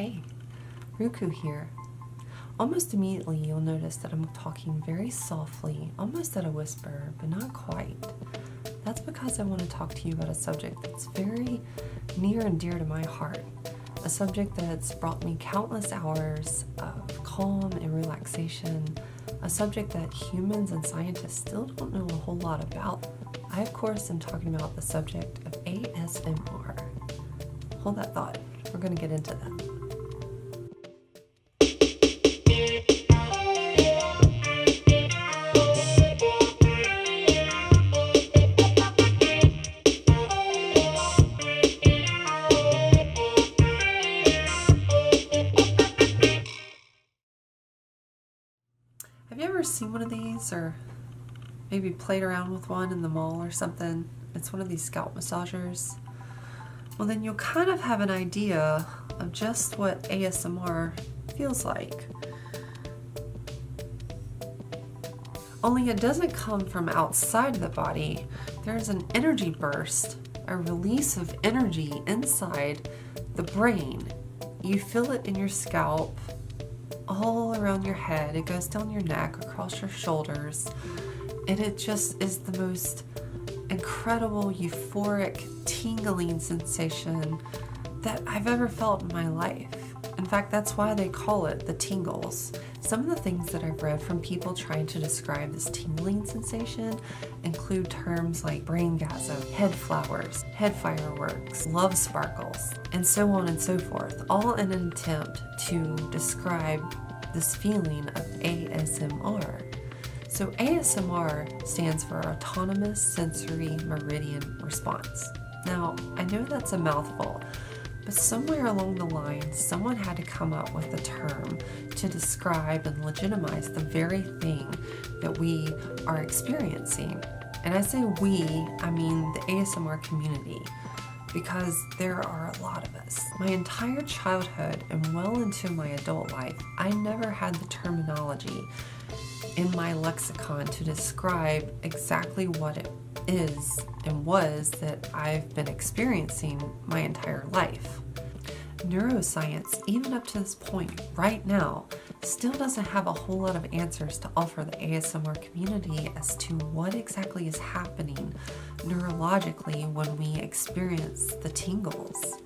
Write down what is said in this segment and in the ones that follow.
Hey, RUCU here. Almost immediately you'll notice that I'm talking very softly, almost at a whisper, but not quite. That's because I want to talk to you about a subject that's very near and dear to my heart. A subject that's brought me countless hours of calm and relaxation. A subject that humans and scientists still don't know a whole lot about. I, of course, am talking about the subject of ASMR. Hold that thought. We're going to get into that. Have you ever seen one of these, or maybe played around with one in the mall or something? It's one of these scalp massagers. Well, then you'll kind of have an idea of just what ASMR feels like. Only it doesn't come from outside the body. There's an energy burst, a release of energy inside the brain. You feel it in your scalp, all around your head. It goes down your neck, across your shoulders, and it just is the most incredible, euphoric, tingling sensation that I've ever felt in my life. In fact, that's why they call it the tingles. Some of the things that I've read from people trying to describe this tingling sensation include terms like braingasm, head flowers, head fireworks, love sparkles, and so on and so forth, all in an attempt to describe this feeling of ASMR. So ASMR stands for Autonomous Sensory Meridian Response. Now, I know that's a mouthful, but somewhere along the line, someone had to come up with a term to describe and legitimize the very thing that we are experiencing. And I say we, I mean the ASMR community, because there are a lot of us. My entire childhood and well into my adult life, I never had the terminology in my lexicon to describe exactly what it is and was that I've been experiencing my entire life. Neuroscience, even up to this point, right now, still doesn't have a whole lot of answers to offer the ASMR community as to what exactly is happening neurologically when we experience the tingles.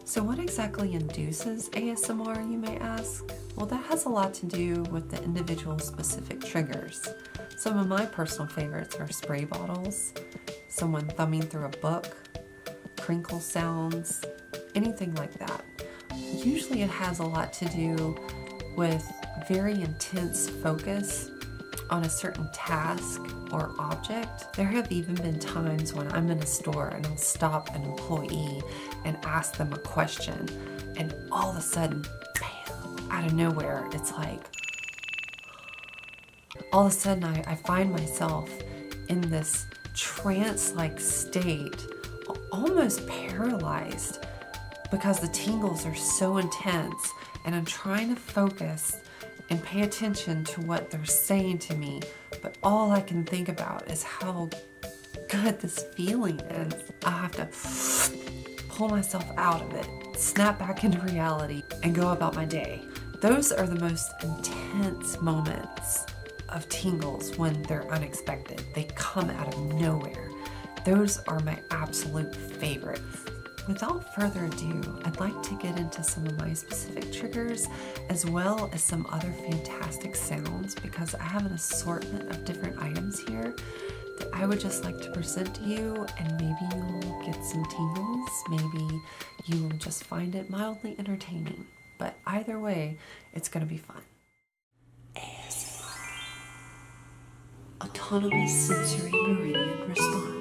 So what exactly induces ASMR, you may ask? Well, that has a lot to do with the individual specific triggers. Some of my personal favorites are spray bottles, someone thumbing through a book, crinkle sounds, anything like that. Usually it has a lot to do with very intense focus on a certain task or object. There have even been times when I'm in a store and I'll stop an employee and ask them a question, and all of a sudden, bam, out of nowhere, it's like, all of a sudden I find myself in this trance-like state, almost paralyzed, because the tingles are so intense and I'm trying to focus and pay attention to what they're saying to me, but all I can think about is how good this feeling is. I have to pull myself out of it, snap back into reality, and go about my day. Those are the most intense moments of tingles when they're unexpected. They come out of nowhere. Those are my absolute favorites. Without further ado, I'd like to get into some of my specific triggers as well as some other fantastic sounds, because I have an assortment of different items here that I would just like to present to you, and maybe you'll get some tingles, maybe you'll just find it mildly entertaining. But either way, it's going to be fun. ASMR. Autonomous Sensory Meridian Response.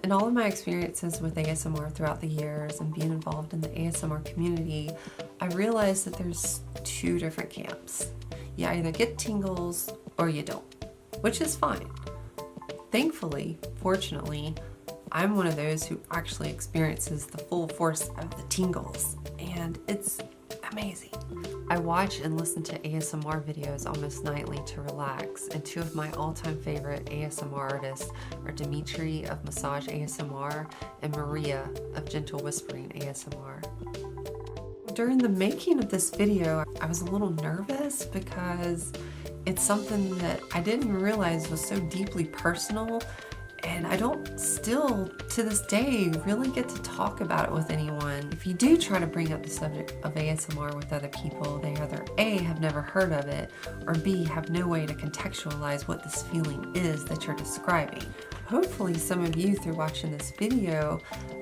In all of my experiences with ASMR throughout the years and being involved in the ASMR community, I realized that there's two different camps. You either get tingles or you don't, which is fine. Thankfully, fortunately, I'm one of those who actually experiences the full force of the tingles, and it's amazing. I watch and listen to ASMR videos almost nightly to relax, and two of my all-time favorite ASMR artists are Dimitri of Massage ASMR and Maria of Gentle Whispering ASMR. During the making of this video, I was a little nervous because it's something that I didn't realize was so deeply personal, and I don't still, to this day, really get to talk about it with anyone. If you do try to bring up the subject of ASMR with other people, they either A, have never heard of it, or B, have no way to contextualize what this feeling is that you're describing. Hopefully some of you, through watching this video,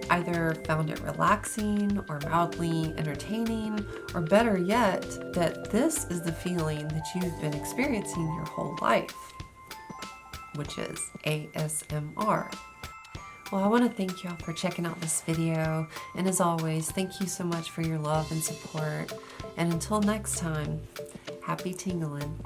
either found it relaxing or mildly entertaining, or better yet, that this is the feeling that you've been experiencing your whole life, which is ASMR. Well, I want to thank you all for checking out this video, and as always, thank you so much for your love and support, and until next time, happy tingling.